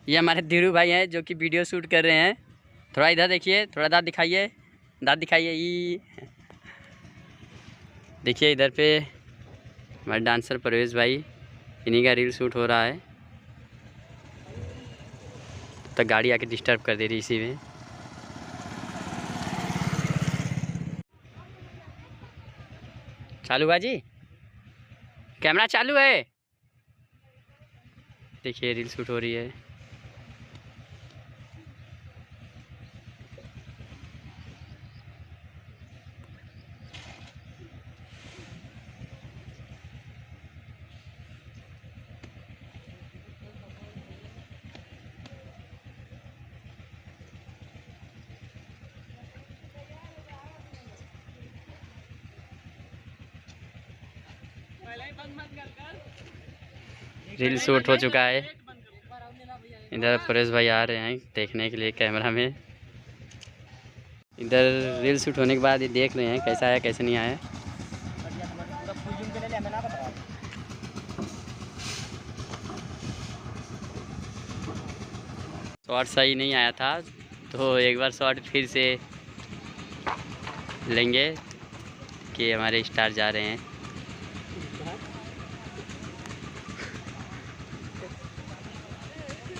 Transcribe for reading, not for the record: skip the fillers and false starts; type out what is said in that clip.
ये हमारे धीरू भाई हैं जो कि वीडियो शूट कर रहे हैं। थोड़ा इधर देखिए, थोड़ा दांत दिखाइए, दांत दिखाइए। ई देखिए इधर पे हमारे डांसर परवेश भाई, इन्हीं का रील शूट हो रहा है। तो गाड़ी आके डिस्टर्ब कर दे रही इसी में। चालू बाजी, कैमरा चालू है। देखिए रील शूट हो रही है। रील शूट हो चुका है। इधर परेश भाई आ रहे हैं देखने के लिए कैमरा में। इधर रील शूट होने के बाद ये देख रहे हैं कैसा आया कैसे नहीं आया। शॉट सही नहीं आया था तो एक बार शॉट फिर से लेंगे कि हमारे स्टार जा रहे हैं।